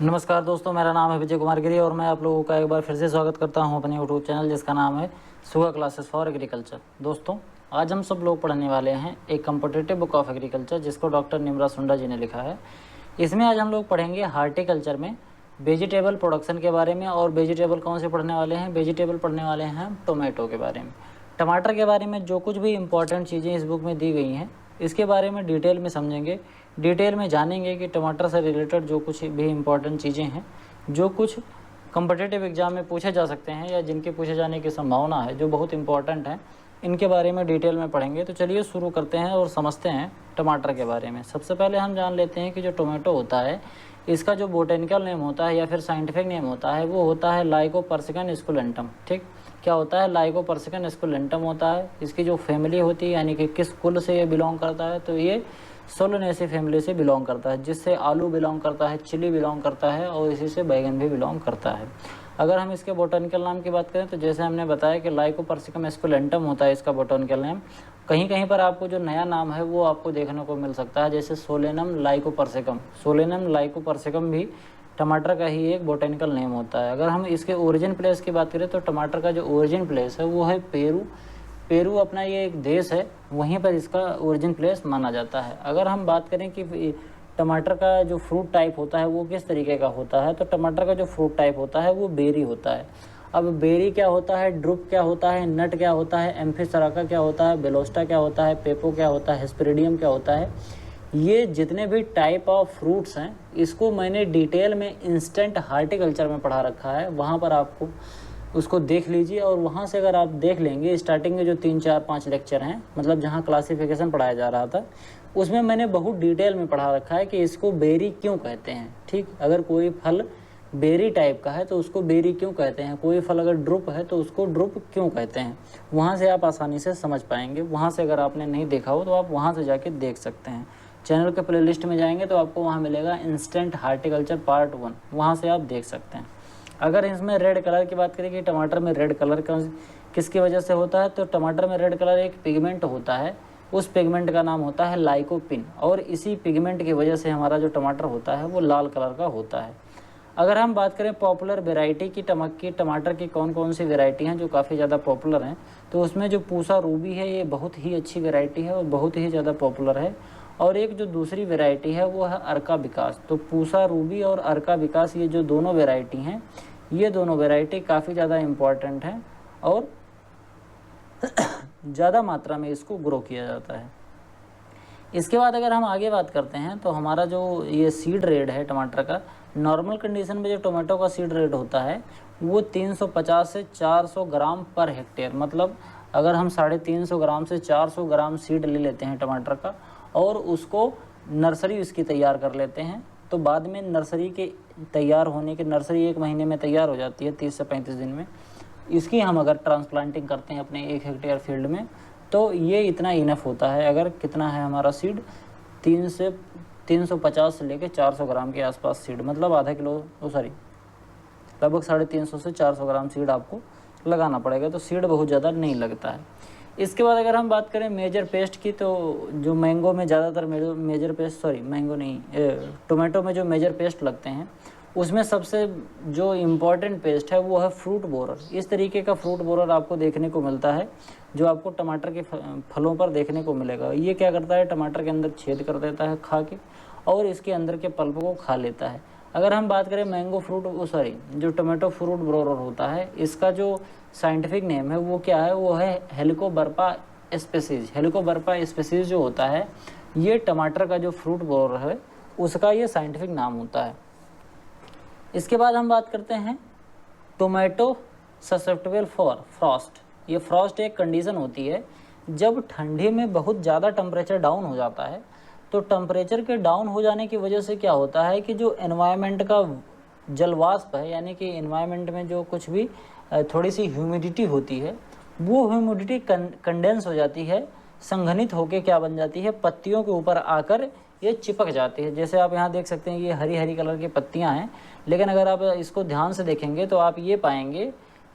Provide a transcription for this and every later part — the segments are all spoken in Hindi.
नमस्कार दोस्तों, मेरा नाम है विजय कुमार गिरी और मैं आप लोगों का एक बार फिर से स्वागत करता हूं अपने यूट्यूब चैनल जिसका नाम है सुगा क्लासेस फॉर एग्रीकल्चर। दोस्तों, आज हम सब लोग पढ़ने वाले हैं एक कॉम्पिटिटिव बुक ऑफ एग्रीकल्चर जिसको डॉक्टर निमरा सुंडा जी ने लिखा है। इसमें आज हम लोग पढ़ेंगे हार्टिकल्चर में वेजिटेबल प्रोडक्शन के बारे में। और वेजिटेबल कौन से पढ़ने वाले हैं? वेजिटेबल पढ़ने वाले हैं हम टोमेटो के बारे में, टमाटर के बारे में। जो कुछ भी इंपॉर्टेंट चीज़ें इस बुक में दी गई हैं इसके बारे में डिटेल में समझेंगे, डिटेल में जानेंगे कि टमाटर से रिलेटेड जो कुछ भी इम्पोर्टेंट चीज़ें हैं, जो कुछ कॉम्पिटिटिव एग्जाम में पूछे जा सकते हैं या जिनके पूछे जाने की संभावना है, जो बहुत इंपॉर्टेंट हैं, इनके बारे में डिटेल में पढ़ेंगे। तो चलिए शुरू करते हैं और समझते हैं टमाटर के बारे में। सबसे पहले हम जान लेते हैं कि जो टोमेटो होता है इसका जो बोटेनिकल नेम होता है या फिर साइंटिफिक नेम होता है वो होता है लाइकोपर्सिकन स्कुलेंटम। ठीक, क्या होता है? लाइकोपर्सिकन स्कुलेंटम होता है। इसकी जो फैमिली होती है यानी कि किस कुल से ये बिलोंग करता है, तो ये सोलेनेसी फैमिली से बिलोंग करता है, जिससे आलू बिलोंग करता है, चिली बिलोंग करता है और इसी से बैगन भी बिलोंग करता है। अगर हम इसके बोटेनिकल नाम की बात करें तो जैसे हमने बताया कि लाइकोपर्सिकम स्कुलेंटम होता है इसका बोटेनिकल नेम। कहीं कहीं पर आपको जो नया नाम है वो आपको देखने को मिल सकता है, जैसे सोलेनम लाइकोपर्सिकम। सोलेनम लाइकोपर्सिकम भी टमाटर का ही एक बोटेनिकल नेम होता है। अगर हम इसके ओरिजिन प्लेस की बात करें तो टमाटर का जो ओरिजिन प्लेस है वो है पेरू। पेरू अपना ये एक देश है, वहीं पर इसका ओरिजिन प्लेस माना जाता है। अगर हम बात करें कि टमाटर का जो फ्रूट टाइप होता है वो किस तरीके का होता है, तो टमाटर का जो फ्रूट टाइप होता है वो बेरी होता है। अब बेरी क्या होता है, ड्रुप क्या होता है, नट क्या होता है, एम्फिसराका क्या होता है, बेलोस्टा क्या होता है, पेपो क्या होता है, हेस्पेरिडियम क्या होता है, ये जितने भी टाइप ऑफ फ्रूट्स हैं इसको मैंने डिटेल में इंस्टेंट हार्टिकल्चर में पढ़ा रखा है। वहाँ पर आपको उसको देख लीजिए और वहाँ से अगर आप देख लेंगे स्टार्टिंग में जो 3 4 5 लेक्चर हैं, मतलब जहाँ क्लासिफिकेशन पढ़ाया जा रहा था, उसमें मैंने बहुत डिटेल में पढ़ा रखा है कि इसको बेरी क्यों कहते हैं। ठीक, अगर कोई फल बेरी टाइप का है तो उसको बेरी क्यों कहते हैं, कोई फल अगर ड्रुप है तो उसको ड्रुप क्यों कहते हैं, वहाँ से आप आसानी से समझ पाएंगे। वहाँ से अगर आपने नहीं देखा हो तो आप वहाँ से जाके देख सकते हैं। चैनल के प्लेलिस्ट में जाएंगे तो आपको वहाँ मिलेगा इंस्टेंट हार्टिकल्चर पार्ट 1, वहाँ से आप देख सकते हैं। अगर इसमें रेड कलर की बात करें कि टमाटर में रेड कलर किसकी वजह से होता है, तो टमाटर में रेड कलर एक पिगमेंट होता है, उस पिगमेंट का नाम होता है लाइकोपिन, और इसी पिगमेंट की वजह से हमारा जो टमाटर होता है वो लाल कलर का होता है। अगर हम बात करें पॉपुलर वेराइटी की टमाटर की कौन कौन सी वेराइटी हैं जो काफ़ी ज़्यादा पॉपुलर हैं, तो उसमें जो पूसा रूबी है ये बहुत ही अच्छी वेराइटी है और बहुत ही ज़्यादा पॉपुलर है। और एक जो दूसरी वेराइटी है वो है अर्का विकास। तो पूसा रूबी और अर्का विकास ये जो दोनों वेराइटी हैं, ये दोनों वेराइटी काफ़ी ज़्यादा इम्पॉर्टेंट हैं और ज़्यादा मात्रा में इसको ग्रो किया जाता है। इसके बाद अगर हम आगे बात करते हैं तो हमारा जो ये सीड रेट है टमाटर का, नॉर्मल कंडीशन में जो टोमेटो का सीड रेट होता है वो 350 से 400 ग्राम पर हेक्टेयर, मतलब अगर हम 350 ग्राम से 400 ग्राम सीड ले लेते हैं टमाटर का और उसको नर्सरी इसकी तैयार कर लेते हैं, तो बाद में नर्सरी के तैयार होने के, नर्सरी 1 महीने में तैयार हो जाती है, 30 से 35 दिन में। इसकी हम अगर ट्रांसप्लांटिंग करते हैं अपने 1 हेक्टेयर फील्ड में तो ये इतना इनफ होता है। अगर कितना है हमारा सीड, 350 से लेके 400 ग्राम के आसपास सीड, मतलब आधा किलो, लगभग 350 से 400 ग्राम सीड आपको लगाना पड़ेगा, तो सीड बहुत ज़्यादा नहीं लगता है। इसके बाद अगर हम बात करें मेजर पेस्ट की, तो जो मैंगो में ज़्यादातर टोमेटो में जो मेजर पेस्ट लगते हैं उसमें सबसे जो इम्पॉर्टेंट पेस्ट है वो है फ्रूट बोरर। इस तरीके का फ्रूट बोरर आपको देखने को मिलता है जो आपको टमाटर के फलों पर देखने को मिलेगा। ये क्या करता है, टमाटर के अंदर छेद कर देता है खा के और इसके अंदर के पल्प को खा लेता है। अगर हम बात करें जो टोमेटो फ्रूट बोरर होता है, इसका जो साइंटिफिक नेम है वो क्या है, वो है हेलिकोबर्पा स्पेसीज। हेलिकोबर्पा स्पेसीज जो होता है ये टमाटर का जो फ्रूट बोरर है उसका ये साइंटिफिक नाम होता है। इसके बाद हम बात करते हैं टोमेटो ससेप्टेबल फॉर फ्रॉस्ट। ये फ्रॉस्ट एक कंडीशन होती है जब ठंडी में बहुत ज़्यादा टेम्परेचर डाउन हो जाता है, तो टेम्परेचर के डाउन हो जाने की वजह से क्या होता है कि जो एनवायरनमेंट का जलवाष्प है, यानी कि एनवायरनमेंट में जो कुछ भी थोड़ी सी ह्यूमिडिटी होती है, वो ह्यूमिडिटी कंडेंस हो जाती है, संघनित होकर क्या बन जाती है, पत्तियों के ऊपर आकर ये चिपक जाती है। जैसे आप यहाँ देख सकते हैं ये हरी हरी कलर की पत्तियाँ हैं, लेकिन अगर आप इसको ध्यान से देखेंगे तो आप ये पाएंगे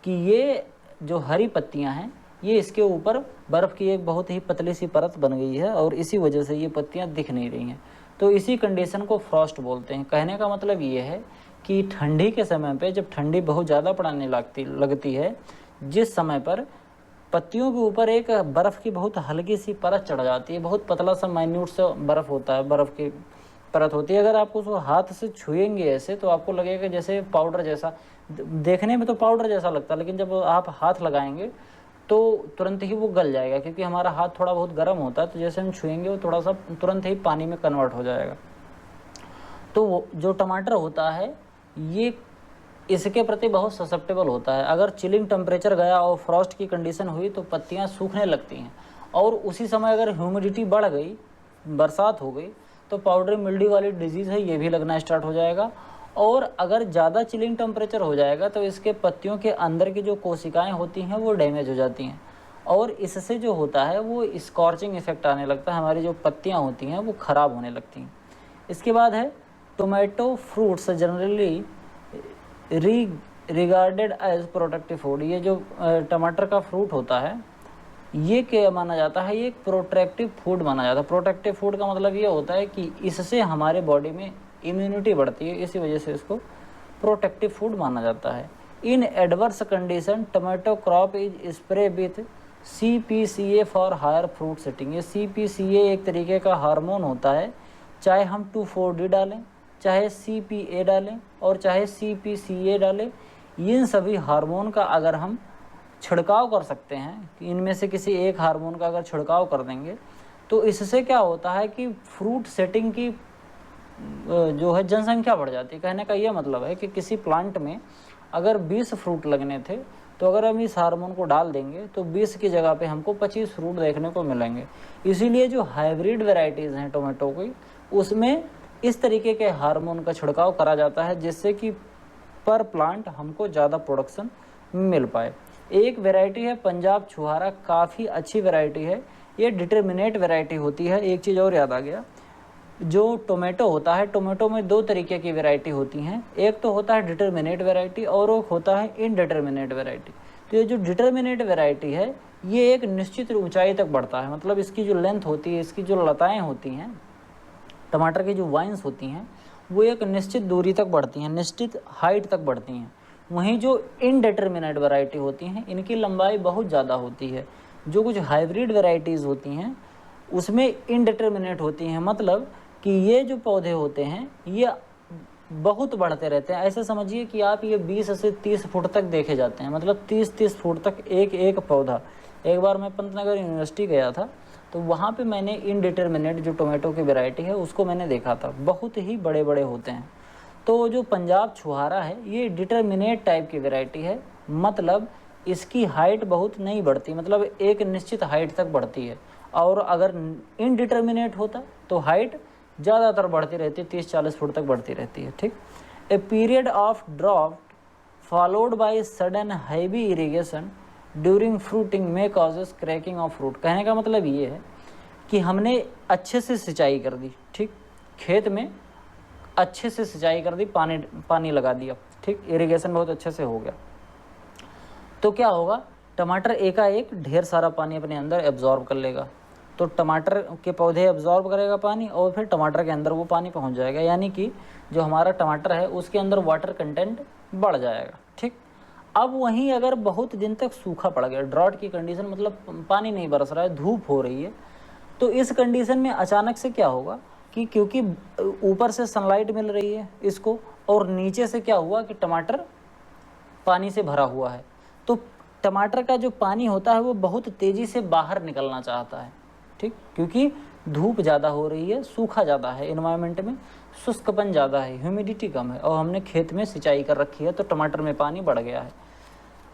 कि ये जो हरी पत्तियाँ हैं ये इसके ऊपर बर्फ़ की एक बहुत ही पतली सी परत बन गई है और इसी वजह से ये पत्तियाँ दिख नहीं रही हैं। तो इसी कंडीशन को फ्रॉस्ट बोलते हैं। कहने का मतलब ये है कि ठंडी के समय पे जब ठंडी बहुत ज़्यादा पड़ने लगती है, जिस समय पर पत्तियों के ऊपर एक बर्फ़ की बहुत हल्की सी परत चढ़ जाती है, बहुत पतला सा माइन्यूट सा बर्फ़ होता है, बर्फ़ की परत होती है। अगर आप उसको हाथ से छुएंगे ऐसे तो आपको लगेगा जैसे पाउडर जैसा, देखने में तो पाउडर जैसा लगता है, लेकिन जब आप हाथ लगाएंगे तो तुरंत ही वो गल जाएगा, क्योंकि हमारा हाथ थोड़ा बहुत गर्म होता है, तो जैसे हम छुएंगे वो थोड़ा सा तुरंत ही पानी में कन्वर्ट हो जाएगा। तो वो जो टमाटर होता है ये इसके प्रति बहुत ससेप्टेबल होता है। अगर चिलिंग टेम्परेचर गया और फ्रॉस्ट की कंडीशन हुई तो पत्तियां सूखने लगती हैं, और उसी समय अगर ह्यूमिडिटी बढ़ गई, बरसात हो गई, तो पाउडरी मिल्ड्यू वाली डिजीज़ है ये भी लगना स्टार्ट हो जाएगा। और अगर ज़्यादा चिलिंग टेम्परेचर हो जाएगा तो इसके पत्तियों के अंदर की जो कोशिकाएँ होती हैं वो डैमेज हो जाती हैं, और इससे जो होता है वो स्कॉर्चिंग इफेक्ट आने लगता है, हमारी जो पत्तियाँ होती हैं वो ख़राब होने लगती हैं। इसके बाद है tomato fruits generally regarded as protective food. ये जो टमाटर का फ्रूट होता है ये क्या माना जाता है, ये एक प्रोटेक्टिव फूड माना जाता है। प्रोटेक्टिव फूड का मतलब ये होता है कि इससे हमारे बॉडी में इम्यूनिटी बढ़ती है, इसी वजह से इसको प्रोटेक्टिव फूड माना जाता है। In adverse condition tomato crop is spray with CPCA for higher fruit setting. ये CPCA एक तरीके का हार्मोन होता है, चाहे हम 2,4-D डालें, चाहे CPA डालें और चाहे CPCA डालें, इन सभी हार्मोन का अगर हम छिड़काव कर सकते हैं, कि इनमें से किसी एक हार्मोन का अगर छिड़काव कर देंगे तो इससे क्या होता है कि फ्रूट सेटिंग की जो है जनसंख्या बढ़ जाती है। कहने का ये मतलब है कि किसी प्लांट में अगर 20 फ्रूट लगने थे तो अगर हम इस हार्मोन को डाल देंगे तो 20 की जगह पे हमको 25 फ्रूट देखने को मिलेंगे। इसीलिए जो हाइब्रिड वैरायटीज़ हैं टोमेटो की, उसमें इस तरीके के हार्मोन का छिड़काव करा जाता है जिससे कि पर प्लांट हमको ज़्यादा प्रोडक्शन मिल पाए। एक वैरायटी है पंजाब छुहारा, काफ़ी अच्छी वैरायटी है, ये डिटर्मिनेट वैरायटी होती है। एक चीज़ और याद आ गया, जो टोमेटो होता है, टोमेटो में 2 तरीके की वैरायटी होती हैं, एक तो होता है डिटर्मिनेट वैरायटी और एक होता है इनडिटर्मिनेट वैरायटी। तो ये जो डिटर्मिनेट वैरायटी है ये एक निश्चित ऊंचाई तक बढ़ता है, मतलब इसकी जो लेंथ होती है, इसकी जो लताएँ होती हैं, टमाटर की जो वाइन्स होती हैं वो एक निश्चित दूरी तक बढ़ती हैं, निश्चित हाइट तक बढ़ती हैं। वहीं जो इनडिटर्मिनेट वैरायटी होती हैं इनकी लंबाई बहुत ज़्यादा होती है। जो कुछ हाइब्रिड वैरायटीज़ होती हैं उसमें इनडिटर्मिनेट होती हैं, मतलब कि ये जो पौधे होते हैं ये बहुत बढ़ते रहते हैं। ऐसे समझिए कि आप ये 20 से 30 फुट तक देखे जाते हैं, मतलब 30-30 फुट तक एक एक पौधा। एक बार मैं पंतनगर यूनिवर्सिटी गया था तो वहाँ पे मैंने इनडिटर्मिनेट जो टोमेटो की वैरायटी है उसको मैंने देखा था, बहुत ही बड़े बड़े होते हैं। तो जो पंजाब छुहारा है ये डिटर्मिनेट टाइप की वैरायटी है, मतलब इसकी हाइट बहुत नहीं बढ़ती, मतलब एक निश्चित हाइट तक बढ़ती है। और अगर इनडिटर्मिनेट होता तो हाइट ज़्यादातर बढ़ती रहती है, 30-40 फुट तक बढ़ती रहती है। ठीक। A period of draught followed by sudden heavy irrigation during fruiting में कॉजेस क्रैकिंग ऑफ फ्रूट। कहने का मतलब ये है कि हमने अच्छे से सिंचाई कर दी, ठीक, खेत में अच्छे से सिंचाई कर दी, पानी लगा दिया, ठीक, इरिगेशन बहुत अच्छे से हो गया, तो क्या होगा, टमाटर एकाएक ढेर सारा पानी अपने अंदर एब्जॉर्ब कर लेगा। तो टमाटर के पौधे एब्जॉर्ब करेगा पानी और फिर टमाटर के अंदर वो पानी पहुंच जाएगा, यानी कि जो हमारा टमाटर है उसके अंदर वाटर कंटेंट बढ़ जाएगा। ठीक। अब वहीं अगर बहुत दिन तक सूखा पड़ गया, ड्रॉट की कंडीशन, मतलब पानी नहीं बरस रहा है, धूप हो रही है, तो इस कंडीशन में अचानक से क्या होगा कि क्योंकि ऊपर से सनलाइट मिल रही है इसको और नीचे से क्या हुआ कि टमाटर पानी से भरा हुआ है, तो टमाटर का जो पानी होता है वो बहुत तेज़ी से बाहर निकलना चाहता है। ठीक, क्योंकि धूप ज़्यादा हो रही है, सूखा ज़्यादा है, इन्वायरमेंट में शुष्कपन ज़्यादा है, ह्यूमिडिटी कम है और हमने खेत में सिंचाई कर रखी है तो टमाटर में पानी बढ़ गया है।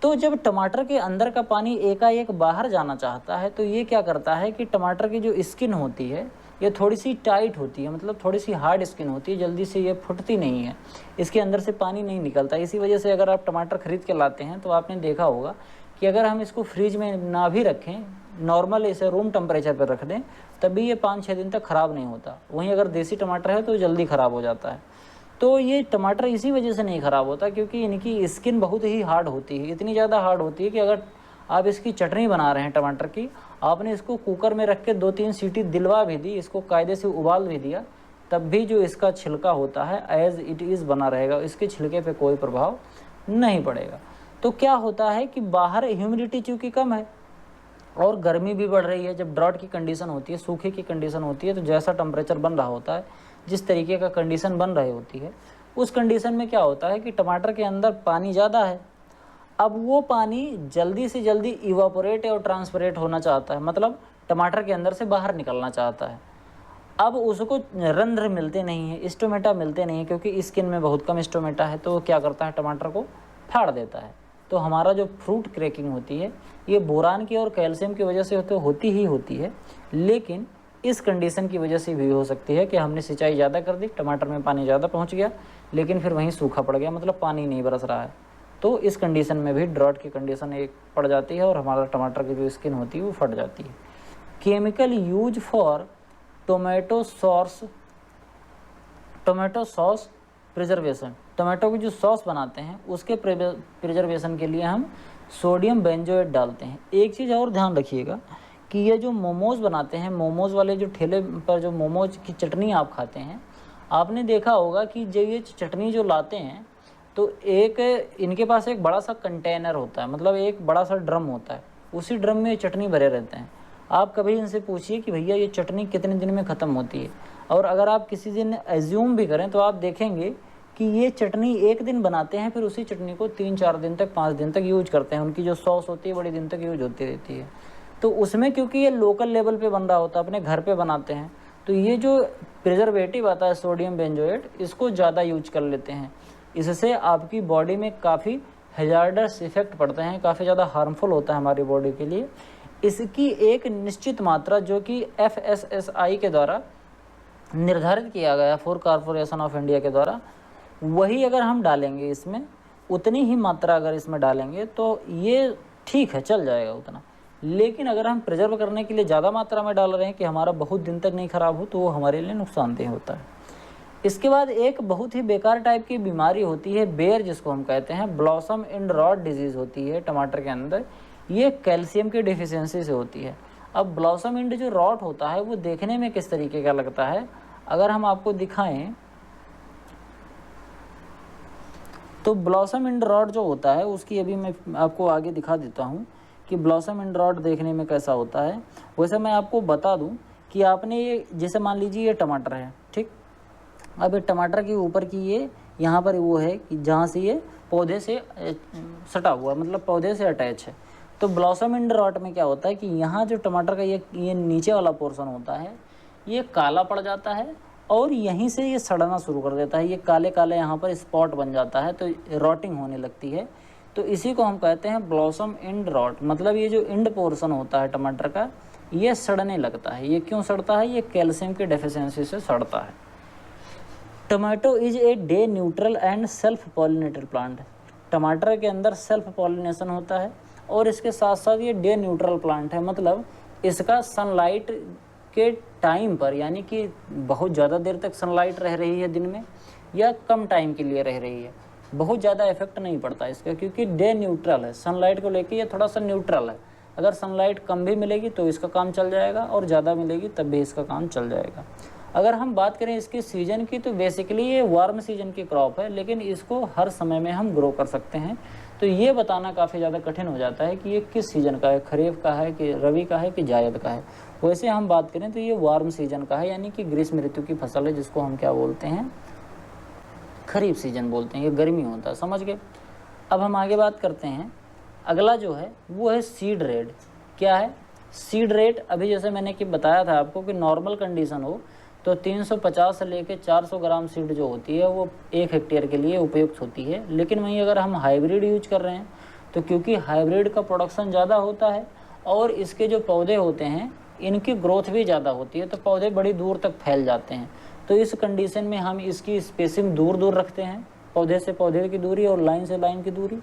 तो जब टमाटर के अंदर का पानी एकाएक बाहर जाना चाहता है तो ये क्या करता है कि टमाटर की जो स्किन होती है ये थोड़ी सी टाइट होती है, मतलब थोड़ी सी हार्ड स्किन होती है, जल्दी से ये फुटती नहीं है, इसके अंदर से पानी नहीं निकलता। इसी वजह से अगर आप टमाटर खरीद के लाते हैं तो आपने देखा होगा कि अगर हम इसको फ्रिज में ना भी रखें, नॉर्मल इसे रूम टेम्परेचर पर रख दें, तभी ये 5-6 दिन तक ख़राब नहीं होता। वहीं अगर देसी टमाटर है तो जल्दी ख़राब हो जाता है। तो ये टमाटर इसी वजह से नहीं ख़राब होता क्योंकि इनकी स्किन बहुत ही हार्ड होती है, इतनी ज़्यादा हार्ड होती है कि अगर आप इसकी चटनी बना रहे हैं टमाटर की, आपने इसको कुकर में रख के 2-3 सीटी दिलवा भी दी, इसको कायदे से उबाल भी दिया, तब भी जो इसका छिलका होता है एज इट इज़ बना रहेगा, इसके छिलके पे कोई प्रभाव नहीं पड़ेगा। तो क्या होता है कि बाहर ह्यूमिडिटी चूँकि कम है और गर्मी भी बढ़ रही है, जब ड्रॉट की कंडीशन होती है, सूखे की कंडीशन होती है, तो जैसा टेम्परेचर बन रहा होता है, जिस तरीके का कंडीशन बन रही होती है, उस कंडीशन में क्या होता है कि टमाटर के अंदर पानी ज़्यादा है। अब वो पानी जल्दी से जल्दी इवापोरेट और ट्रांसपरेट होना चाहता है, मतलब टमाटर के अंदर से बाहर निकलना चाहता है। अब उसको रंध्र मिलते नहीं है, स्टोमेटा मिलते नहीं है, क्योंकि स्किन में बहुत कम स्टोमेटा है, तो वो क्या करता है, टमाटर को फाड़ देता है। तो हमारा जो फ्रूट क्रैकिंग होती है ये बोरान की और कैल्शियम की वजह से तो होती ही होती है, लेकिन इस कंडीशन की वजह से भी हो सकती है कि हमने सिंचाई ज़्यादा कर दी, टमाटर में पानी ज़्यादा पहुंच गया, लेकिन फिर वहीं सूखा पड़ गया, मतलब पानी नहीं बरस रहा है। तो इस कंडीशन में भी ड्रॉट की कंडीशन एक पड़ जाती है और हमारा टमाटर की जो स्किन होती है वो फट जाती है। Chemical use for tomato sauce preservation, tomato की जो सॉस बनाते हैं उसके प्रिजर्वेशन के लिए हम सोडियम बेंजोएट डालते हैं। एक चीज़ और ध्यान रखिएगा कि ये जो मोमोज़ बनाते हैं, मोमोज़ वाले जो ठेले पर जो मोमोज की चटनी आप खाते हैं, आपने देखा होगा कि जब ये चटनी जो लाते हैं तो एक इनके पास एक बड़ा सा कंटेनर होता है, मतलब एक बड़ा सा ड्रम होता है, उसी ड्रम में चटनी भरे रहते हैं। आप कभी इनसे पूछिए कि भैया ये चटनी कितने दिन में ख़त्म होती है, और अगर आप किसी दिन एज्यूम भी करें तो आप देखेंगे कि ये चटनी एक दिन बनाते हैं, फिर उसी चटनी को 3-4 दिन तक 5 दिन तक यूज करते हैं। उनकी जो सॉस होती है बड़ी दिन तक यूज होती रहती है। तो उसमें क्योंकि ये लोकल लेवल पे बन रहा होता है, अपने घर पे बनाते हैं, तो ये जो प्रिजर्वेटिव आता है सोडियम बेंजोएट, इसको ज़्यादा यूज कर लेते हैं। इससे आपकी बॉडी में काफ़ी हैजार्डस इफेक्ट पड़ते हैं, काफ़ी ज़्यादा हार्मफुल होता है हमारी बॉडी के लिए। इसकी एक निश्चित मात्रा जो कि FSSAI के द्वारा निर्धारित किया गया, फूड कॉरपोरेशन ऑफ इंडिया के द्वारा, वही अगर हम डालेंगे इसमें, उतनी ही मात्रा अगर इसमें डालेंगे तो ये ठीक है, चल जाएगा उतना। लेकिन अगर हम प्रिजर्व करने के लिए ज़्यादा मात्रा में डाल रहे हैं कि हमारा बहुत दिन तक नहीं ख़राब हो, तो वो हमारे लिए नुकसानदेह होता है। इसके बाद एक बहुत ही बेकार टाइप की बीमारी होती है बेर, जिसको हम कहते हैं, ब्लॉसम एंड रॉट डिजीज़ होती है टमाटर के अंदर। ये कैल्शियम की डिफिशियंसी से होती है। अब ब्लॉसम एंड जो रॉट होता है वो देखने में किस तरीके का लगता है, अगर हम आपको दिखाएं तो ब्लॉसम एंड रॉट जो होता है उसकी अभी मैं आपको आगे दिखा देता हूँ कि ब्लॉसम एंड रॉट देखने में कैसा होता है। वैसे मैं आपको बता दूँ कि आपने ये, जैसे मान लीजिए ये टमाटर है, ठीक। अब ये टमाटर के ऊपर की ये यहाँ पर वो है कि जहाँ से ये पौधे से सटा हुआ, मतलब पौधे से अटैच है। तो ब्लॉसम एंड रॉट में क्या होता है कि यहाँ जो टमाटर का ये नीचे वाला पोर्शन होता है ये काला पड़ जाता है और यहीं से ये सड़ना शुरू कर देता है। ये काले काले यहाँ पर स्पॉट बन जाता है, तो रॉटिंग होने लगती है। तो इसी को हम कहते हैं ब्लॉसम एंड रॉट, मतलब ये जो एंड पोर्शन होता है टमाटर का ये सड़ने लगता है। ये क्यों सड़ता है? ये कैल्शियम की डेफिशिएंसी से सड़ता है। Tomato is a day neutral and self pollinated plant. टमाटर के अंदर सेल्फ पॉलिनेशन होता है और इसके साथ साथ ये डे न्यूट्रल प्लांट है, मतलब इसका सनलाइट के टाइम पर, यानी कि बहुत ज़्यादा देर तक सनलाइट रह रही है दिन में या कम टाइम के लिए रह रही है, बहुत ज़्यादा इफेक्ट नहीं पड़ता इसका, क्योंकि डे न्यूट्रल है। सनलाइट को लेके ये थोड़ा सा न्यूट्रल है। अगर सनलाइट कम भी मिलेगी तो इसका काम चल जाएगा और ज़्यादा मिलेगी तब भी इसका काम चल जाएगा। अगर हम बात करें इसके सीज़न की तो बेसिकली ये वार्म सीजन की क्रॉप है, लेकिन इसको हर समय में हम ग्रो कर सकते हैं। तो ये बताना काफ़ी ज़्यादा कठिन हो जाता है कि ये किस सीज़न का है, खरीफ का है कि रबी का है कि जायद का है। वैसे हम बात करें तो ये वार्म सीजन का है, यानी कि ग्रीष्म ऋतु की फसल है, जिसको हम क्या बोलते हैं, खरीफ सीजन बोलते हैं। ये गर्मी होता है, समझ गए। अब हम आगे बात करते हैं। अगला जो है वो है सीड रेट। क्या है सीड रेट? अभी जैसे मैंने कि बताया था आपको कि नॉर्मल कंडीशन हो तो 350 से लेकर 400 ग्राम सीड जो होती है वो 1 हेक्टेयर के लिए उपयुक्त होती है। लेकिन वहीं अगर हम हाइब्रिड यूज कर रहे हैं तो क्योंकि हाइब्रिड का प्रोडक्शन ज़्यादा होता है और इसके जो पौधे होते हैं इनकी ग्रोथ भी ज़्यादा होती है, तो पौधे बड़ी दूर तक फैल जाते हैं। तो इस कंडीशन में हम इसकी स्पेसिंग दूर दूर रखते हैं, पौधे से पौधे की दूरी और लाइन से लाइन की दूरी।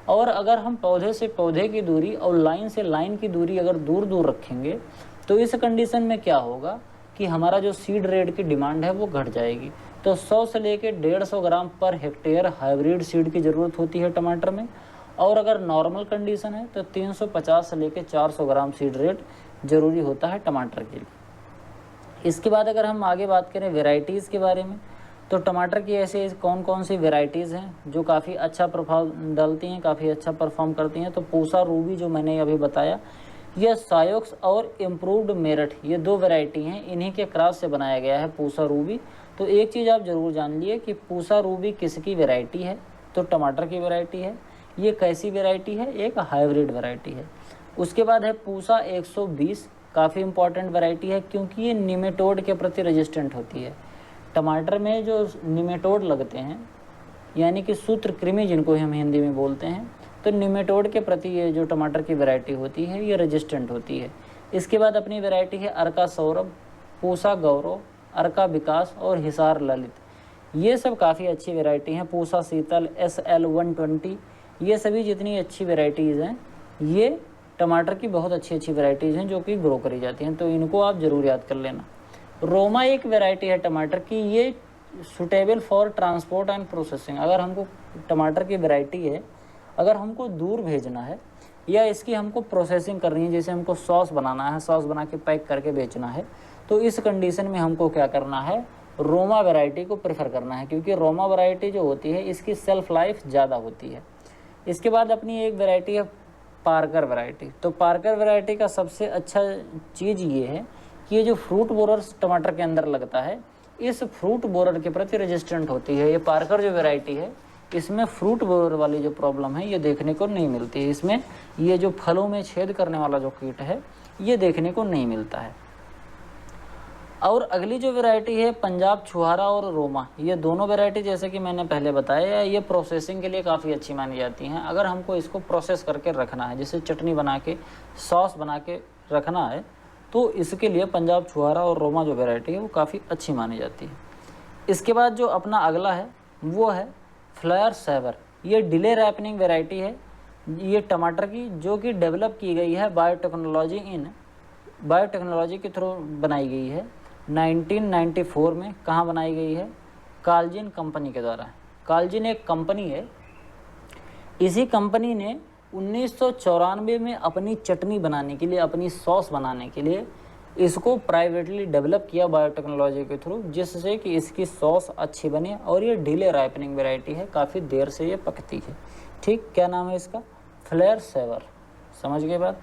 और अगर हम पौधे से पौधे की दूरी और लाइन से लाइन की दूरी अगर दूर दूर रखेंगे तो इस कंडीशन में क्या होगा कि हमारा जो सीड रेट की डिमांड है वो घट जाएगी। तो 100 से लेकर 150 ग्राम पर हेक्टेयर हाइब्रिड सीड की ज़रूरत होती है टमाटर में, और अगर नॉर्मल कंडीशन है तो 350 से लेकर 400 ग्राम सीड रेट ज़रूरी होता है टमाटर के लिए। इसके बाद अगर हम आगे बात करें वेराइटीज़ के बारे में, तो टमाटर की ऐसे कौन कौन सी वेराइटीज़ हैं जो काफ़ी अच्छा प्रभाव डालती हैं, काफ़ी अच्छा परफॉर्म करती हैं। तो पूसा रूबी जो मैंने अभी बताया, यह सायोक्स और इम्प्रूव्ड मेरठ, ये 2 वैरायटी हैं, इन्हीं के क्रॉस से बनाया गया है पूसा रूबी। तो एक चीज़ आप ज़रूर जान लिए कि पूसा रूबी किसकी वैरायटी है, तो टमाटर की वैरायटी है। ये कैसी वैरायटी है, एक हाइब्रिड वैरायटी है। उसके बाद है पूसा 120, काफ़ी इंपॉर्टेंट वैरायटी है क्योंकि ये निमेटोड के प्रति रेजिस्टेंट होती है। टमाटर में जो निमेटोड लगते हैं, यानी कि सूत्रकृमि जिनको हम हिंदी में बोलते हैं, तो निमेटोड के प्रति ये जो टमाटर की वैरायटी होती है ये रेजिस्टेंट होती है। इसके बाद अपनी वैरायटी है अर्का सौरभ, पूसा गौरव, अर्का विकास और हिसार ललित। ये सब काफ़ी अच्छी वैरायटी हैं। पूसा शीतल, SL120, ये सभी जितनी अच्छी वैराइटीज़ हैं ये टमाटर की बहुत अच्छी अच्छी वैराइटीज़ हैं जो कि ग्रो करी जाती हैं, तो इनको आप ज़रूर याद कर लेना। रोमा एक वैरायटी है टमाटर की, ये suitable for transport and processing. अगर हमको टमाटर की वैरायटी है, अगर हमको दूर भेजना है या इसकी हमको प्रोसेसिंग करनी है, जैसे हमको सॉस बनाना है, सॉस बना के पैक करके बेचना है, तो इस कंडीशन में हमको क्या करना है, रोमा वैरायटी को प्रेफर करना है, क्योंकि रोमा वैरायटी जो होती है इसकी सेल्फ लाइफ ज़्यादा होती है। इसके बाद अपनी एक वैरायटी है पार्कर वैरायटी। तो पार्कर वैरायटी का सबसे अच्छा चीज़ ये है कि ये जो फ्रूट बोरर्स टमाटर के अंदर लगता है, इस फ्रूट बोरर के प्रति रेजिस्टेंट होती है। ये पार्कर जो वैरायटी है इसमें फ्रूट बोरर वाली जो प्रॉब्लम है ये देखने को नहीं मिलती है। इसमें ये जो फलों में छेद करने वाला जो कीट है ये देखने को नहीं मिलता है। और अगली जो वैरायटी है पंजाब छुहारा और रोमा, ये दोनों वैरायटी जैसे कि मैंने पहले बताया ये प्रोसेसिंग के लिए काफ़ी अच्छी मानी जाती हैं। अगर हमको इसको प्रोसेस करके रखना है, जैसे चटनी बना के सॉस बना के रखना है, तो इसके लिए पंजाब छुहारा और रोमा जो वैरायटी है वो काफ़ी अच्छी मानी जाती है। इसके बाद जो अपना अगला है वो है फ्लायर सेवर। ये डिले रैपनिंग वैरायटी है, ये टमाटर की, जो कि डेवलप की गई है बायोटेक्नोलॉजी के थ्रू बनाई गई है। 1994 में कहाँ बनाई गई है, कालजिन कंपनी के द्वारा। कालजिन एक कंपनी है, इसी कंपनी ने 1994 में अपनी चटनी बनाने के लिए, अपनी सॉस बनाने के लिए इसको प्राइवेटली डेवलप किया बायोटेक्नोलॉजी के थ्रू, जिससे कि इसकी सॉस अच्छी बने। और ये डिले राइपनिंग वैरायटी है, काफ़ी देर से ये पकती है। ठीक, क्या नाम है इसका, फ्लेयर सेवर। समझ गए बात।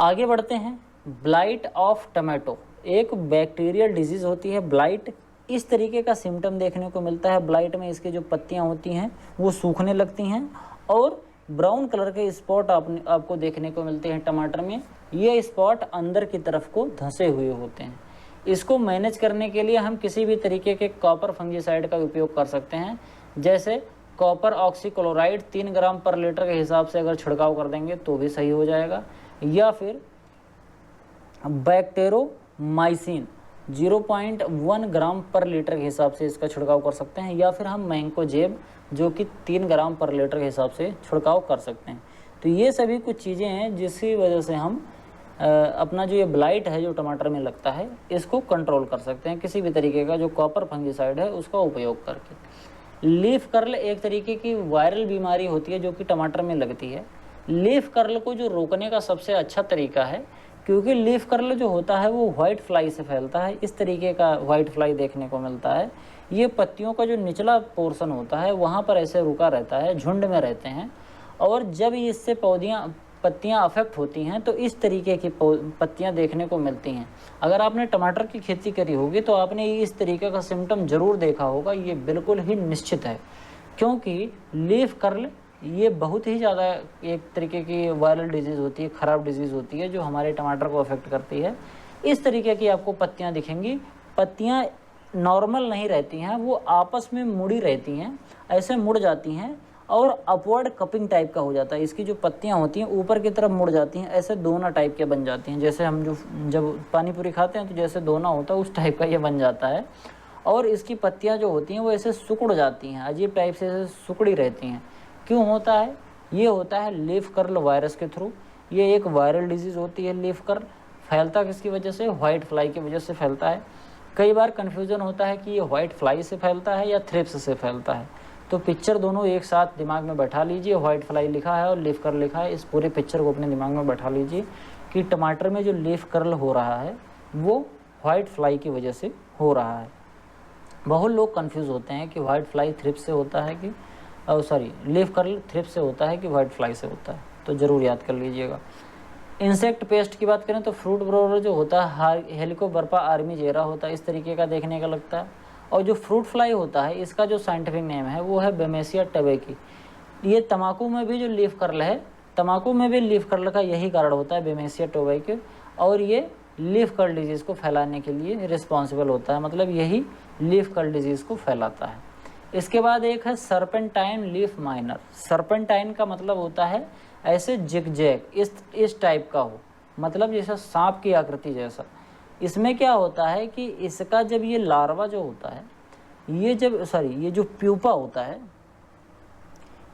आगे बढ़ते हैं। ब्लाइट ऑफ टमाटो एक बैक्टीरियल डिजीज़ होती है ब्लाइट। इस तरीके का सिम्टम देखने को मिलता है। ब्लाइट में इसकी जो पत्तियां होती हैं वो सूखने लगती हैं और ब्राउन कलर के स्पॉट आपको देखने को मिलते हैं टमाटर में। ये स्पॉट अंदर की तरफ को धंसे हुए होते हैं। इसको मैनेज करने के लिए हम किसी भी तरीके के कॉपर फंगीसाइड का उपयोग कर सकते हैं, जैसे कॉपर ऑक्सीक्लोराइड 3 ग्राम पर लीटर के हिसाब से अगर छिड़काव कर देंगे तो भी सही हो जाएगा, या फिर बैक्टेरोमाइसिन 0.1 ग्राम पर लीटर के हिसाब से इसका छिड़काव कर सकते हैं, या फिर हम मैंकोजेब जो कि 3 ग्राम पर लीटर के हिसाब से छिड़काव कर सकते हैं। तो ये सभी कुछ चीज़ें हैं जिसकी वजह से हम अपना जो ये ब्लाइट है जो टमाटर में लगता है इसको कंट्रोल कर सकते हैं किसी भी तरीके का जो कॉपर फंगीसाइड है उसका उपयोग करके। लीफ कर्ल एक तरीके की वायरल बीमारी होती है जो कि टमाटर में लगती है। लीफ कर्ल को जो रोकने का सबसे अच्छा तरीका है, क्योंकि लीफ कर्ल जो होता है वो वाइट फ्लाई से फैलता है। इस तरीके का वाइट फ्लाई देखने को मिलता है। ये पत्तियों का जो निचला पोर्शन होता है वहाँ पर ऐसे रुका रहता है, झुंड में रहते हैं, और जब इससे पत्तियाँ अफेक्ट होती हैं तो इस तरीके की पत्तियाँ देखने को मिलती हैं। अगर आपने टमाटर की खेती करी होगी तो आपने इस तरीके का सिम्टम ज़रूर देखा होगा, ये बिल्कुल ही निश्चित है, क्योंकि लीफ कर्ल ये बहुत ही ज़्यादा एक तरीके की वायरल डिजीज़ होती है, ख़राब डिजीज़ होती है जो हमारे टमाटर को अफेक्ट करती है। इस तरीके की आपको पत्तियाँ दिखेंगी। पत्तियाँ नॉर्मल नहीं रहती हैं, वो आपस में मुड़ी रहती हैं, ऐसे मुड़ जाती हैं और अपवर्ड कपिंग टाइप का हो जाता है। इसकी जो पत्तियाँ होती हैं ऊपर की तरफ मुड़ जाती हैं, ऐसे दोना टाइप के बन जाती हैं। जैसे हम जब पानी पूरी खाते हैं तो जैसे दोना होता है उस टाइप का ये बन जाता है। और इसकी पत्तियाँ जो होती हैं वो ऐसे सिकुड़ जाती हैं, अजीब टाइप से ऐसे सिकुड़ी रहती हैं। क्यों होता है? ये होता है लीफ कर्ल वायरस के थ्रू। ये एक वायरल डिजीज़ होती है लीफ कर्ल। फैलता किसकी वजह से? वाइट फ्लाई की वजह से फैलता है। कई बार कन्फ्यूज़न होता है कि ये वाइट फ्लाई से फैलता है या थ्रिप्स से फैलता है, तो पिक्चर दोनों एक साथ दिमाग में बैठा लीजिए। वाइट फ्लाई लिखा है और लीफ कर्ल लिखा है, इस पूरे पिक्चर को अपने दिमाग में बैठा लीजिए कि टमाटर में जो लीफ कर्ल हो रहा है वो वाइट फ्लाई की वजह से हो रहा है। बहुत लोग कंफ्यूज होते हैं कि वाइट फ्लाई थ्रिप्स से होता है कि लीफ कर्ल थ्रिप्स से होता है कि वाइट फ्लाई से होता है, तो ज़रूर याद कर लीजिएगा। इंसेक्ट पेस्ट की बात करें तो फ्रूट ब्रोवर जो होता है हेलिकोबर्पा आर्मीजेरा होता है, इस तरीके का देखने का लगता है। और जो फ्रूट फ्लाई होता है इसका जो साइंटिफिक नेम है वो है बेमेसिया टबेकी। ये तम्बाकू में भी जो लीफ कर्ल है, तम्बाकू में भी लीफ कर्ल का यही कारण होता है, बेमेसिया टोबैकी, और ये लीफ कर्ल डिजीज़ को फैलाने के लिए रिस्पॉन्सिबल होता है, मतलब यही लीफ कर्ल डिजीज़ को फैलाता है। इसके बाद एक है सर्पेंटाइन लीफ माइनर। सर्पेंटाइन का मतलब होता है ऐसे जिगजैग, इस टाइप का हो, मतलब जैसा सांप की आकृति जैसा। इसमें क्या होता है कि इसका जब ये लार्वा जो होता है, ये जो प्यूपा होता है,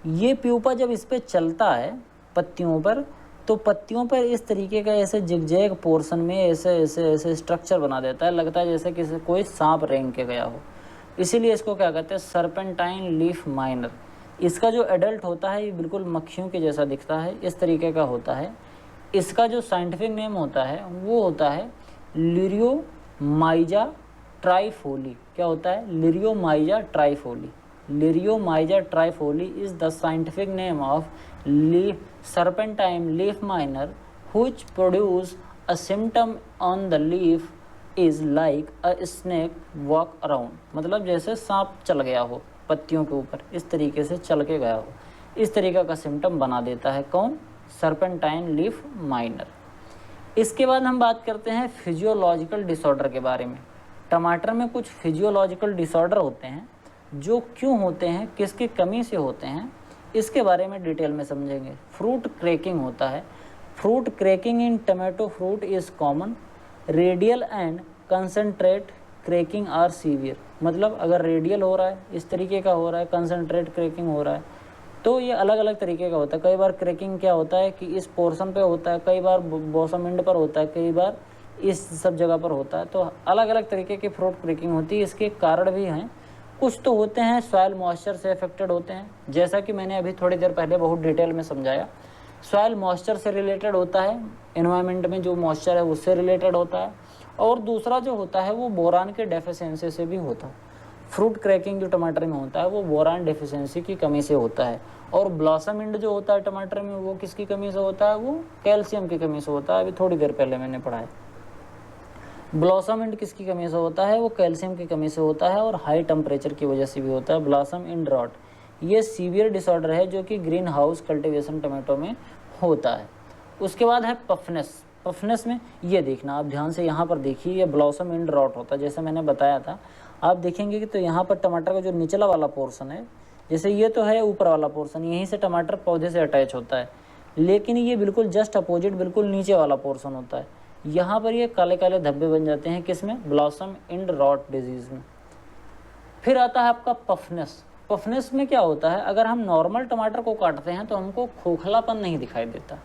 ये प्यूपा जब इस पर चलता है पत्तियों पर, तो पत्तियों पर इस तरीके का ऐसे जिगजैग पोर्शन में ऐसे स्ट्रक्चर बना देता है, लगता है जैसे किसी कोई सांप रेंग के गया हो। इसीलिए इसको क्या कहते हैं, सर्पेंटाइन लीफ माइनर। इसका जो एडल्ट होता है ये बिल्कुल मक्खियों के जैसा दिखता है, इस तरीके का होता है। इसका जो साइंटिफिक नेम होता है वो होता है लिरियोमाइजा ट्राइफोली। क्या होता है, Liriomyza trifolii. Liriomyza trifolii is the scientific name of serpentine leaf minor which produce a symptom on the leaf is like a snake walk around। मतलब जैसे सांप चल गया हो पत्तियों के ऊपर, इस तरीके से चल के गया हो, इस तरीके का सिम्टम बना देता है कौन, सर्पेंटाइन लीफ माइनर। इसके बाद हम बात करते हैं फिजियोलॉजिकल डिसऑर्डर के बारे में। टमाटर में कुछ फिजियोलॉजिकल डिसऑर्डर होते हैं जो क्यों होते हैं, किसकी कमी से होते हैं, इसके बारे में डिटेल में समझेंगे। फ्रूट क्रैकिंग होता है। Fruit cracking in tomato fruit is common. Radial and concentric cracking are severe. मतलब अगर रेडियल हो रहा है, इस तरीके का हो रहा है, कंसनट्रेट क्रैकिंग हो रहा है, तो ये अलग अलग तरीके का होता है। कई बार क्रैकिंग क्या होता है कि इस पोर्शन पे होता है, कई बार बॉसम एंड पर होता है, कई बार इस सब जगह पर होता है। तो अलग अलग तरीके की फ्रूट क्रैकिंग होती है। इसके कारण भी हैं, कुछ तो होते हैं सॉइल मॉइस्चर से अफेक्टेड होते हैं, जैसा कि मैंने अभी थोड़ी देर पहले बहुत डिटेल में समझाया। सॉइल मॉइस्चर से रिलेटेड होता है, एनवायरनमेंट में जो मॉइस्चर है उससे रिलेटेड होता है। और दूसरा जो होता है वो बोरान के डेफिशिएंसी से भी होता है। फ्रूट क्रैकिंग जो टमाटर में होता है वो बोरान डेफिशिएंसी की कमी से होता है। और ब्लॉसम एंड जो होता है टमाटर में वो किसकी कमी से होता है, वो कैल्शियम की कमी से होता है। अभी थोड़ी देर पहले मैंने पढ़ा है। ब्लॉसम एंड किसकी कमी से होता है, वो कैल्शियम की कमी से होता है और हाई टेम्परेचर की वजह से भी होता है। ब्लॉसम एंड रॉट ये सीवियर डिसऑर्डर है जो कि ग्रीन हाउस कल्टिवेशन टमाटो में होता है। उसके बाद है पफनेस। पफनेस में ये देखना, आप ध्यान से यहाँ पर देखिए, ये ब्लॉसम एंड रॉट होता है जैसे मैंने बताया था। आप देखेंगे कि तो यहाँ पर टमाटर का जो निचला वाला पोर्शन है, जैसे ये तो है ऊपर वाला पोर्शन, यहीं से टमाटर पौधे से अटैच होता है, लेकिन ये बिल्कुल जस्ट अपोजिट बिल्कुल नीचे वाला पोर्शन होता है। यहाँ पर ये काले काले धब्बे बन जाते हैं, किसमें, ब्लॉसम एंड रॉट डिजीज़ में। फिर आता है आपका पफनेस। पफनेस में क्या होता है, अगर हम नॉर्मल टमाटर को काटते हैं तो हमको खोखलापन नहीं दिखाई देता।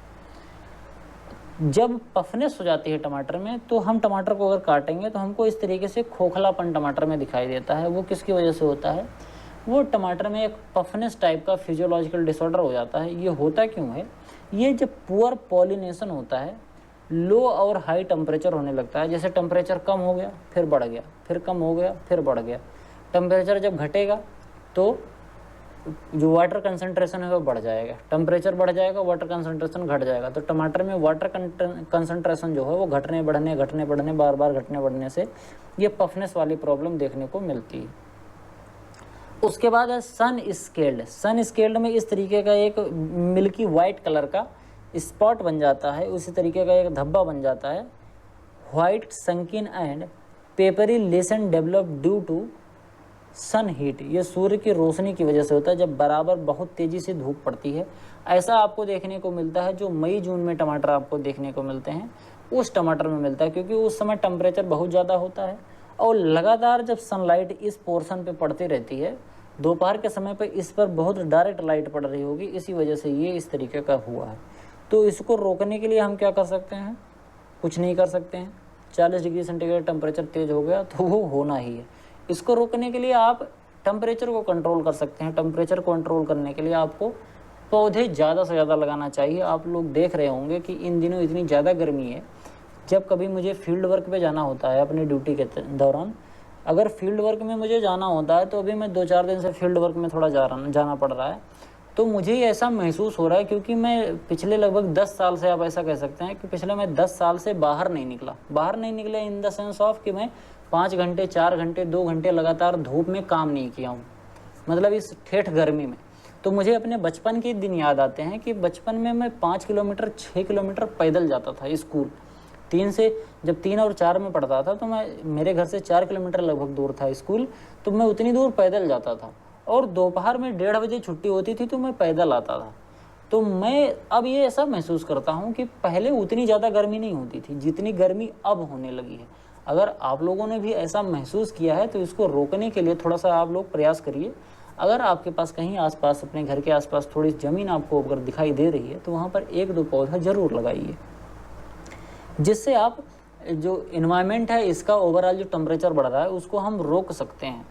जब पफनेस हो जाती है टमाटर में तो हम टमाटर को अगर काटेंगे तो हमको इस तरीके से खोखलापन टमाटर में दिखाई देता है। वो किसकी वजह से होता है, वो टमाटर में एक पफनेस टाइप का फिजियोलॉजिकल डिसऑर्डर हो जाता है। ये होता क्यों है, ये जब पुअर पॉलिनेशन होता है, लो और हाई टेम्परेचर होने लगता है। जैसे टेम्परेचर कम हो गया फिर बढ़ गया, फिर कम हो गया फिर बढ़ गया। टेम्परेचर जब घटेगा तो जो वाटर कंसंट्रेशन है वो बढ़ जाएगा, टेम्परेचर बढ़ जाएगा, वाटर कंसंट्रेशन घट जाएगा। तो टमाटर में वाटर कंसंट्रेशन जो है वो घटने बढ़ने बार बार घटने बढ़ने से ये पफनेस वाली प्रॉब्लम देखने को मिलती है। उसके बाद है सन स्केल्ड। सन स्केल्ड में इस तरीके का एक मिल्की वाइट कलर का स्पॉट बन जाता है, उसी तरीके का एक धब्बा बन जाता है। White sunken and papery lesion develop due to sun heat. ये सूर्य की रोशनी की वजह से होता है, जब बराबर बहुत तेज़ी से धूप पड़ती है। ऐसा आपको देखने को मिलता है जो मई जून में टमाटर आपको देखने को मिलते हैं, उस टमाटर में मिलता है, क्योंकि उस समय टेम्परेचर बहुत ज़्यादा होता है और लगातार जब सनलाइट इस पोर्शन पे पड़ती रहती है, दोपहर के समय पे इस पर बहुत डायरेक्ट लाइट पड़ रही होगी, इसी वजह से ये इस तरीके का हुआ है। तो इसको रोकने के लिए हम क्या कर सकते हैं, कुछ नहीं कर सकते हैं। 40 डिग्री सेंटीग्रेड टेम्परेचर तेज़ हो गया तो वो होना ही है। इसको रोकने के लिए आप टेम्परेचर को कंट्रोल कर सकते हैं। टेम्परेचर को कंट्रोल करने के लिए आपको पौधे ज़्यादा से ज़्यादा लगाना चाहिए। आप लोग देख रहे होंगे कि इन दिनों इतनी ज़्यादा गर्मी है, जब कभी मुझे फील्ड वर्क पे जाना होता है अपनी ड्यूटी के दौरान, अगर फील्ड वर्क में मुझे जाना होता है, तो अभी मैं 2-4 दिन से फील्ड वर्क में थोड़ा जाना पड़ रहा है, तो मुझे ऐसा महसूस हो रहा है, क्योंकि मैं पिछले लगभग 10 साल से, आप ऐसा कह सकते हैं कि पिछले मैं 10 साल से बाहर नहीं निकला इन द सेंस ऑफ कि मैं 5 घंटे 4 घंटे 2 घंटे लगातार धूप में काम नहीं किया हूँ, मतलब इस ठेठ गर्मी में। तो मुझे अपने बचपन के दिन याद आते हैं कि बचपन में मैं 5 किलोमीटर 6 किलोमीटर पैदल जाता था स्कूल। जब 3 और 4 में पढ़ता था, तो मेरे घर से 4 किलोमीटर लगभग दूर था स्कूल, तो मैं उतनी दूर पैदल जाता था, और दोपहर में 1:30 बजे छुट्टी होती थी, तो मैं पैदल आता था। तो मैं अब ये ऐसा महसूस करता हूँ कि पहले उतनी ज़्यादा गर्मी नहीं होती थी जितनी गर्मी अब होने लगी है। अगर आप लोगों ने भी ऐसा महसूस किया है, तो इसको रोकने के लिए थोड़ा सा आप लोग प्रयास करिए। अगर आपके पास कहीं आसपास, अपने घर के आसपास थोड़ी ज़मीन आपको अगर दिखाई दे रही है, तो वहाँ पर 1-2 पौधा ज़रूर लगाइए, जिससे आप जो इन्वायरमेंट है, इसका ओवरऑल जो टेम्परेचर बढ़ रहा है, उसको हम रोक सकते हैं।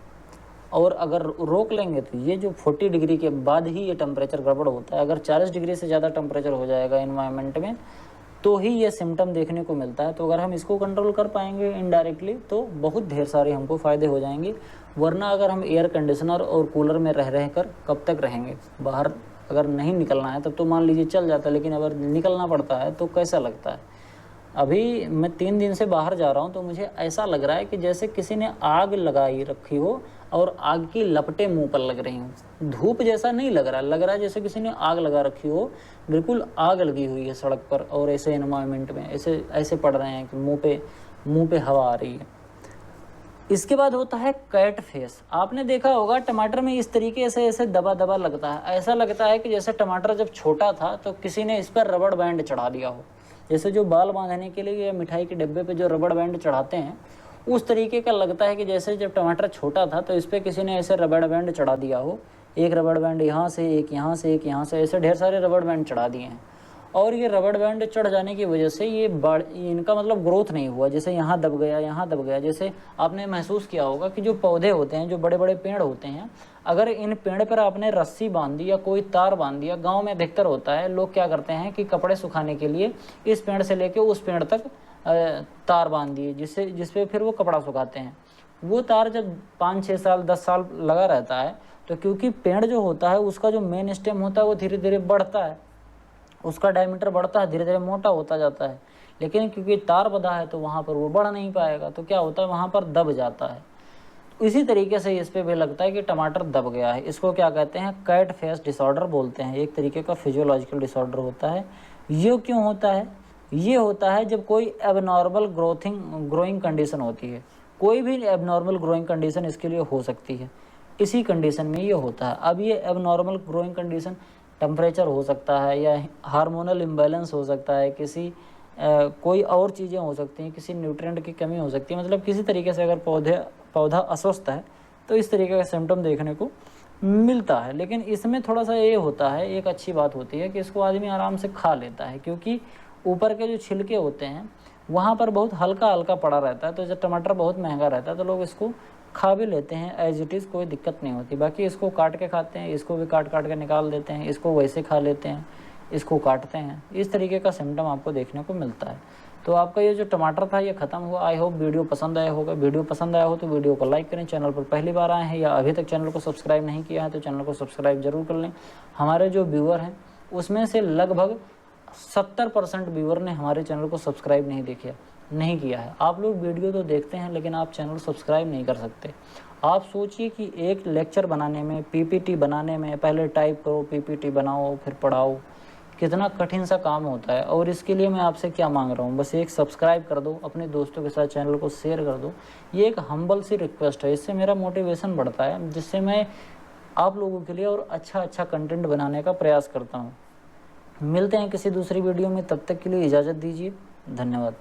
और अगर रोक लेंगे तो ये जो 40 डिग्री के बाद ही ये टेम्परेचर गड़बड़ होता है। अगर 40 डिग्री से ज़्यादा टेम्परेचर हो जाएगा इन्वायरमेंट में, तो ही ये सिम्टम देखने को मिलता है। तो अगर हम इसको कंट्रोल कर पाएंगे इनडायरेक्टली, तो बहुत ढेर सारे हमको फ़ायदे हो जाएंगे। वरना अगर हम एयर कंडीशनर और कूलर में रह कर कब तक रहेंगे? बाहर अगर नहीं निकलना है तब तो मान लीजिए चल जाता है, लेकिन अगर निकलना पड़ता है तो कैसा लगता है? अभी मैं 3 दिन से बाहर जा रहा हूँ, तो मुझे ऐसा लग रहा है कि जैसे किसी ने आग लगाई रखी हो और आग की लपटें मुंह पर लग रही हूँ। धूप जैसा नहीं लग रहा है जैसे किसी ने आग लगा रखी हो। बिल्कुल आग लगी हुई है सड़क पर, और ऐसे एनवायरनमेंट में ऐसे पड़ रहे हैं कि मुंह पे हवा आ रही है। इसके बाद होता है कैट फेस। आपने देखा होगा टमाटर में इस तरीके से ऐसे दबा दबा लगता है। ऐसा लगता है कि जैसे टमाटर जब छोटा था तो किसी ने इस पर रबड़ बैंड चढ़ा दिया हो। जैसे जो बाल बांधने के लिए या मिठाई के डिब्बे पे जो रबड़ बैंड चढ़ाते हैं, उस तरीके का लगता है कि जैसे जब टमाटर छोटा था तो इस पर किसी ने ऐसे रबड़ बैंड चढ़ा दिया हो। एक रबड़ बैंड यहाँ से, एक यहाँ से, एक यहाँ से, ऐसे ढेर सारे रबड़ बैंड चढ़ा दिए हैं। और ये रबड़ बैंड चढ़ जाने की वजह से इनका मतलब ग्रोथ नहीं हुआ। जैसे यहाँ दब गया, यहाँ दब गया। जैसे आपने महसूस किया होगा कि जो पौधे होते हैं, जो बड़े बड़े पेड़ होते हैं, अगर इन पेड़ पर आपने रस्सी बांध दी या कोई तार बांध दिया, गांव में अधिकतर होता है, लोग क्या करते हैं कि कपड़े सुखाने के लिए इस पेड़ से लेके उस पेड़ तक तार बांध दिए, जिसपे फिर वो कपड़ा सुखाते हैं। वो तार जब 5-6 साल 10 साल लगा रहता है, तो क्योंकि पेड़ जो होता है उसका जो मेन स्टेम होता है वो धीरे धीरे बढ़ता है, उसका डायमीटर बढ़ता है, धीरे धीरे मोटा होता जाता है। लेकिन क्योंकि तार बंधा है तो वहाँ पर वो बढ़ नहीं पाएगा, तो क्या होता है, वहाँ पर दब जाता है। इसी तरीके से इस पे भी लगता है कि टमाटर दब गया है। इसको क्या कहते हैं? कैट फेस डिसऑर्डर बोलते हैं। एक तरीके का फिजियोलॉजिकल डिसऑर्डर होता है। ये क्यों होता है? ये होता है जब कोई एबनॉर्मल ग्रोइंग कंडीशन होती है। कोई भी एबनॉर्मल ग्रोइंग कंडीशन इसके लिए हो सकती है। इसी कंडीशन में ये होता है। अब ये एबनॉर्मल ग्रोइंग कंडीशन टेम्परेचर हो सकता है, या हार्मोनल इम्बैलेंस हो सकता है, कोई और चीज़ें हो सकती हैं, किसी न्यूट्रिएंट की कमी हो सकती है। मतलब किसी तरीके से अगर पौधा अस्वस्थ है तो इस तरीके का सिम्टम देखने को मिलता है। लेकिन इसमें थोड़ा सा ये होता है, एक अच्छी बात होती है कि इसको आदमी आराम से खा लेता है, क्योंकि ऊपर के जो छिलके होते हैं वहाँ पर बहुत हल्का हल्का पड़ा रहता है। तो जब टमाटर बहुत महंगा रहता है तो लोग इसको खा भी लेते हैं एज इट इज़, कोई दिक्कत नहीं होती। बाकी इसको काट के खाते हैं, इसको भी काट के निकाल देते हैं, इसको वैसे खा लेते हैं, इसको काटते हैं। इस तरीके का सिम्टम आपको देखने को मिलता है। तो आपका ये जो टमाटर था ये ख़त्म हुआ। आई होप वीडियो पसंद आया होगा। वीडियो पसंद आया हो तो वीडियो को लाइक करें। चैनल पर पहली बार आए हैं या अभी तक चैनल को सब्सक्राइब नहीं किया है तो चैनल को सब्सक्राइब जरूर कर लें। हमारे जो व्यूअर हैं उसमें से लगभग 70% व्यूअर ने हमारे चैनल को सब्सक्राइब नहीं किया है। आप लोग वीडियो तो देखते हैं लेकिन आप चैनल सब्सक्राइब नहीं कर सकते। आप सोचिए कि एक लेक्चर बनाने में, पीपीटी बनाने में, पहले टाइप करो, पीपीटी बनाओ, फिर पढ़ाओ, कितना कठिन सा काम होता है। और इसके लिए मैं आपसे क्या मांग रहा हूँ, बस एक सब्सक्राइब कर दो, अपने दोस्तों के साथ चैनल को शेयर कर दो। ये एक हम्बल सी रिक्वेस्ट है। इससे मेरा मोटिवेशन बढ़ता है, जिससे मैं आप लोगों के लिए और अच्छा कंटेंट बनाने का प्रयास करता हूँ। मिलते हैं किसी दूसरी वीडियो में, तब तक के लिए इजाज़त दीजिए। धन्यवाद।